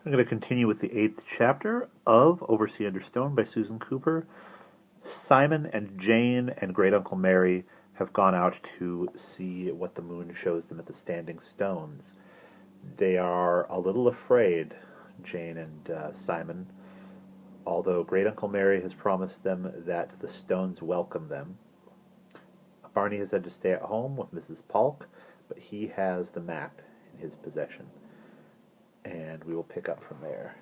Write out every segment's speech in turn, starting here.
I'm going to continue with the 8th chapter of Oversea Under Stone by Susan Cooper. Simon and Jane and Great Uncle Mary have gone out to see what the moon shows them at the Standing Stones. They are a little afraid, Jane and Simon, although Great Uncle Mary has promised them that the stones welcome them. Barney has had to stay at home with Mrs. Polk, but he has the map in his possession. And we will pick up from there.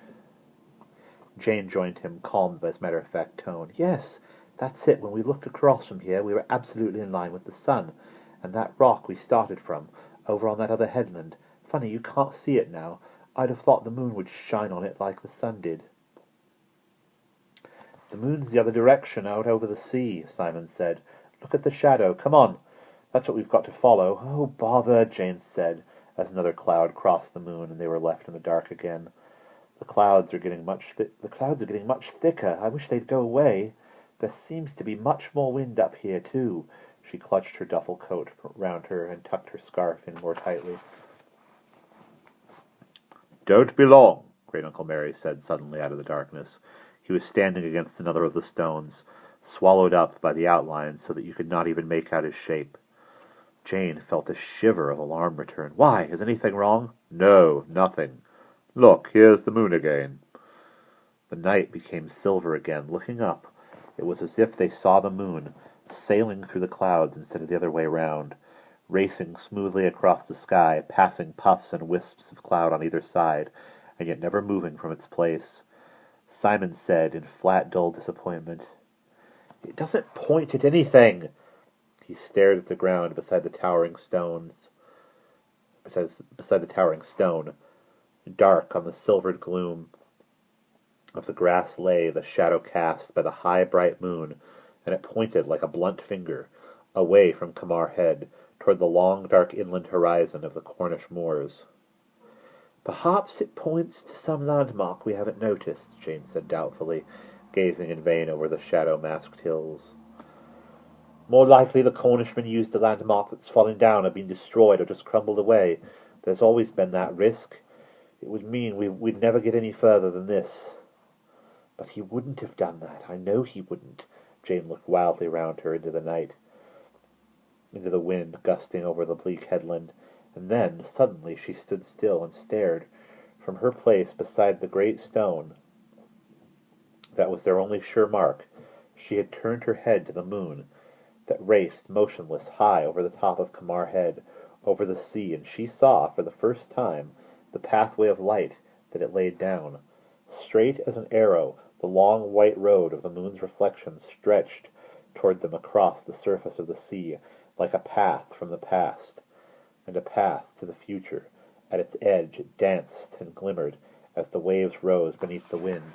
Jane joined him, calm but as matter-of-fact tone. Yes, that's it. When we looked across from here, we were absolutely in line with the sun. And that rock we started from, over on that other headland. Funny, you can't see it now. I'd have thought the moon would shine on it like the sun did. The moon's the other direction, out over the sea, Simon said. Look at the shadow. Come on. That's what we've got to follow. Oh, bother, Jane said, as another cloud crossed the moon and they were left in the dark again. The clouds are getting much thicker. I wish they'd go away. There seems to be much more wind up here, too. She clutched her duffel coat round her and tucked her scarf in more tightly. Don't be long, Great Uncle Mary said suddenly out of the darkness. He was standing against another of the stones, swallowed up by the outline so that you could not even make out his shape. Jane felt a shiver of alarm return. Why? Is anything wrong? No, nothing. Look, here's the moon again. The night became silver again. Looking up, it was as if they saw the moon, sailing through the clouds instead of the other way round, racing smoothly across the sky, passing puffs and wisps of cloud on either side, and yet never moving from its place. Simon said in flat, dull disappointment, It doesn't point at anything. He stared at the ground beside the towering stone. Dark on the silvered gloom of the grass lay the shadow cast by the high, bright moon, and it pointed like a blunt finger, away from Camar Head, toward the long, dark inland horizon of the Cornish moors. Perhaps it points to some landmark we haven't noticed, Jane said doubtfully, gazing in vain over the shadow-masked hills. More likely the Cornishmen used the landmark that's fallen down or been destroyed or just crumbled away. There's always been that risk. It would mean we'd never get any further than this. But he wouldn't have done that. I know he wouldn't. Jane looked wildly round her into the night, into the wind gusting over the bleak headland, and then, suddenly, she stood still and stared. From her place beside the great stone that was their only sure mark, she had turned her head to the moon, that raced motionless high over the top of Camar Head, over the sea, and she saw, for the first time, the pathway of light that it laid down. Straight as an arrow, the long white road of the moon's reflection stretched toward them across the surface of the sea, like a path from the past, and a path to the future. At its edge it danced and glimmered as the waves rose beneath the wind.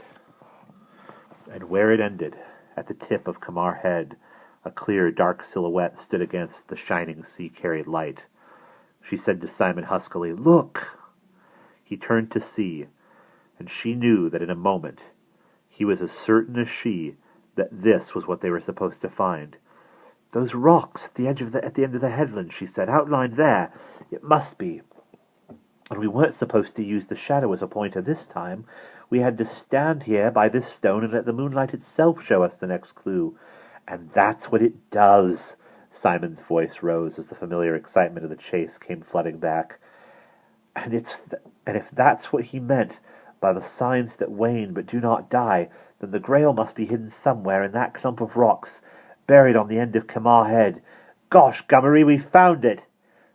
And where it ended, at the tip of Camar Head, a clear, dark silhouette stood against the shining sea-carried light. She said to Simon huskily, Look! He turned to see, and she knew that in a moment he was as certain as she that this was what they were supposed to find. Those rocks at the end of the headland, she said, outlined there. It must be. And we weren't supposed to use the shadow as a pointer this time. We had to stand here by this stone and let the moonlight itself show us the next clue. And that's what it does. Simon's voice rose as the familiar excitement of the chase came flooding back. And if that's what he meant by the signs that wane but do not die, then the Grail must be hidden somewhere in that clump of rocks, buried on the end of Camar Head. Gosh, Gummery, we found it!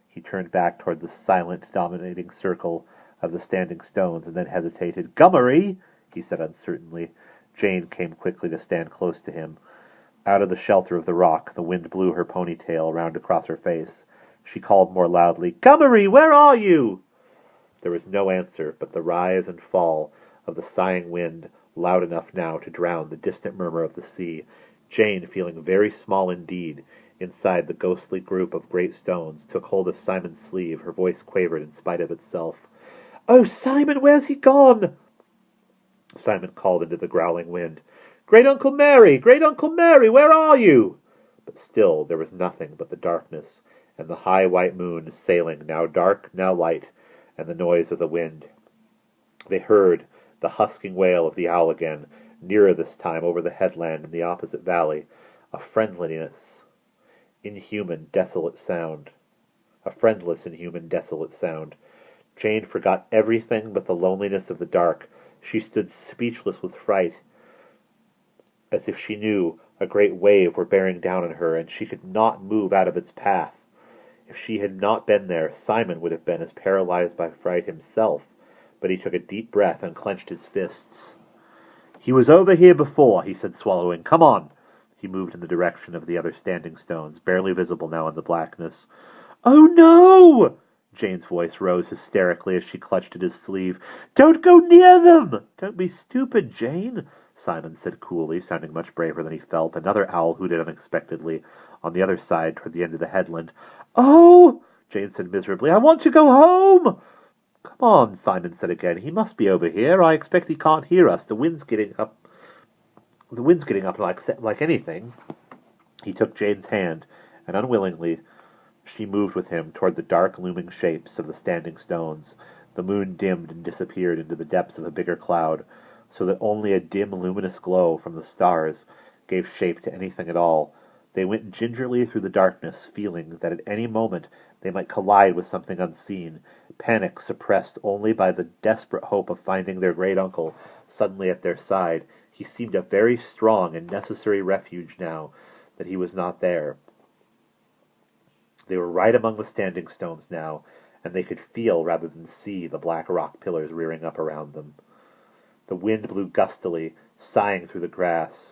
He turned back toward the silent, dominating circle of the standing stones, and then hesitated. Gummery, he said uncertainly. Jane came quickly to stand close to him. Out of the shelter of the rock, the wind blew her ponytail round across her face. She called more loudly, Gummery, where are you? There was no answer, but the rise and fall of the sighing wind, loud enough now to drown the distant murmur of the sea. Jane, feeling very small indeed, inside the ghostly group of great stones, took hold of Simon's sleeve. Her voice quavered in spite of itself. Oh, Simon, where's he gone? Simon called into the growling wind. Great Uncle Mary! Great Uncle Mary! Where are you? But still there was nothing but the darkness, and the high white moon sailing, now dark, now light, and the noise of the wind. They heard the husking wail of the owl again, nearer this time over the headland in the opposite valley, a friendliness, inhuman, desolate sound. A friendless, inhuman, desolate sound. Jane forgot everything but the loneliness of the dark. She stood speechless with fright, as if she knew a great wave were bearing down on her, and she could not move out of its path. If she had not been there, Simon would have been as paralyzed by fright himself, but he took a deep breath and clenched his fists. "He was over here before," he said, swallowing. "Come on." He moved in the direction of the other standing stones, barely visible now in the blackness. "Oh, no!" Jane's voice rose hysterically as she clutched at his sleeve. "Don't go near them!" "Don't be stupid, Jane," Simon said coolly, sounding much braver than he felt. Another owl hooted unexpectedly on the other side toward the end of the headland. "Oh!" Jane said miserably. "I want to go home!" "Come on," Simon said again. "He must be over here. I expect he can't hear us. The wind's getting up like anything." He took Jane's hand, and unwillingly she moved with him toward the dark, looming shapes of the standing stones. The moon dimmed and disappeared into the depths of a bigger cloud, so that only a dim, luminous glow from the stars gave shape to anything at all. They went gingerly through the darkness, feeling that at any moment they might collide with something unseen, panic suppressed only by the desperate hope of finding their great uncle suddenly at their side. He seemed a very strong and necessary refuge now that he was not there. They were right among the standing stones now, and they could feel rather than see the black rock pillars rearing up around them. The wind blew gustily, singing through the grass,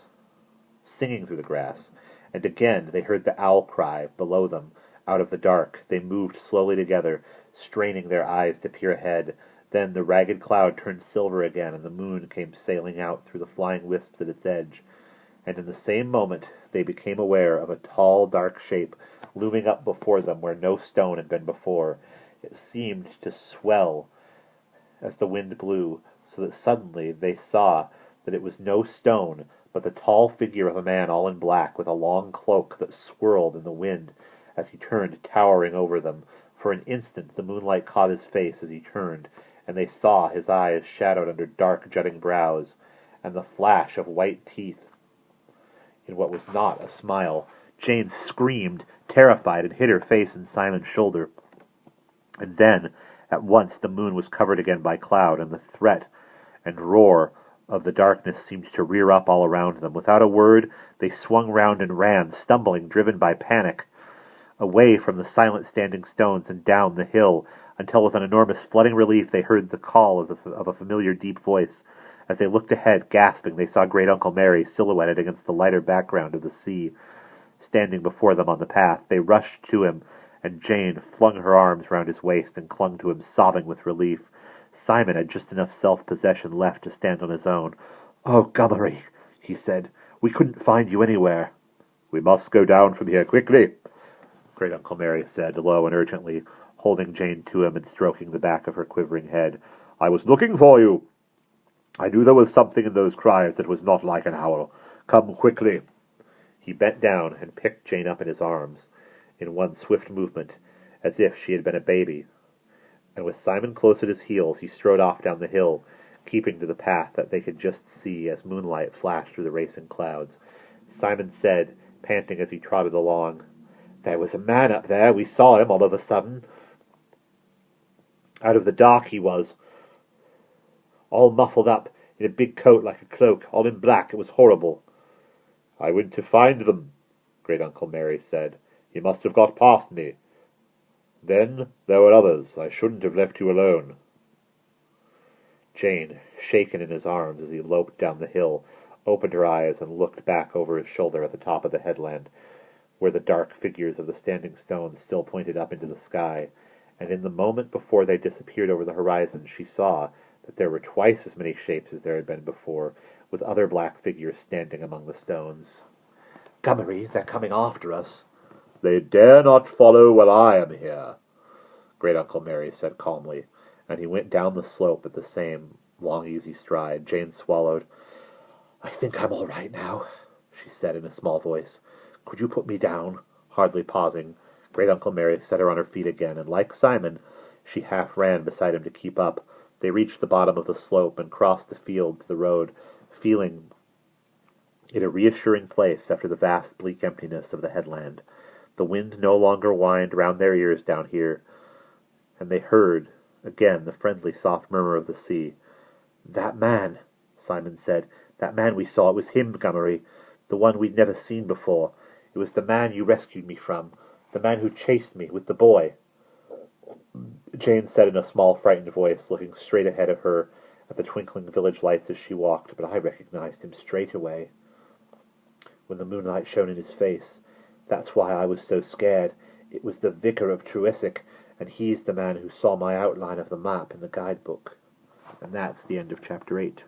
and again they heard the owl cry below them out of the dark. They moved slowly together, straining their eyes to peer ahead. Then the ragged cloud turned silver again, and the moon came sailing out through the flying wisps at its edge. And in the same moment they became aware of a tall, dark shape looming up before them where no stone had been before. It seemed to swell as the wind blew, so that suddenly they saw that it was no stone, but the tall figure of a man all in black, with a long cloak that swirled in the wind as he turned, towering over them. For an instant the moonlight caught his face as he turned, and they saw his eyes shadowed under dark, jutting brows, and the flash of white teeth in what was not a smile. Jane screamed, terrified, and hid her face in Simon's shoulder. And then, at once, the moon was covered again by cloud, and the threat and roar of the darkness seemed to rear up all around them. Without a word, they swung round and ran, stumbling, driven by panic, away from the silent standing stones and down the hill, until with an enormous flooding relief they heard the call of a familiar deep voice. As they looked ahead, gasping, they saw Great Uncle Mary silhouetted against the lighter background of the sea, standing before them on the path. They rushed to him, and Jane flung her arms round his waist and clung to him, sobbing with relief. Simon had just enough self-possession left to stand on his own. "Oh, Gummery," he said, "we couldn't find you anywhere." "We must go down from here quickly," Great Uncle Mary said, low and urgently, holding Jane to him and stroking the back of her quivering head. "I was looking for you. I knew there was something in those cries that was not like an owl. Come quickly." He bent down and picked Jane up in his arms, in one swift movement, as if she had been a baby. And with Simon close at his heels, he strode off down the hill, keeping to the path that they could just see as moonlight flashed through the racing clouds. Simon said, panting as he trotted along, "There was a man up there. We saw him all of a sudden. Out of the dark he was, all muffled up in a big coat like a cloak, all in black. It was horrible." "I went to find them," Great Uncle Mary said. "He must have got past me. Then there were others. I shouldn't have left you alone." Jane, shaken in his arms as he loped down the hill, opened her eyes and looked back over his shoulder at the top of the headland, where the dark figures of the standing stones still pointed up into the sky, and in the moment before they disappeared over the horizon she saw that there were twice as many shapes as there had been before, with other black figures standing among the stones. "Gummery, they're coming after us." "They dare not follow while I am here," Great Uncle Mary said calmly, and he went down the slope at the same long, easy stride. Jane swallowed. "I think I'm all right now," she said in a small voice. "Could you put me down?" Hardly pausing, Great Uncle Mary set her on her feet again, and like Simon, she half ran beside him to keep up. They reached the bottom of the slope and crossed the field to the road, feeling it a reassuring place after the vast bleak emptiness of the headland. The wind no longer whined round their ears down here, and they heard again the friendly soft murmur of the sea. "That man," Simon said. "That man we saw. It was him, Gummery. The one we'd never seen before. It was the man you rescued me from. The man who chased me with the boy." Jane said in a small, frightened voice, looking straight ahead of her at the twinkling village lights as she walked. "But I recognized him straight away when the moonlight shone in his face. That's why I was so scared. It was the Vicar of Truissic, and he's the man who saw my outline of the map in the guidebook." And that's the end of chapter 8.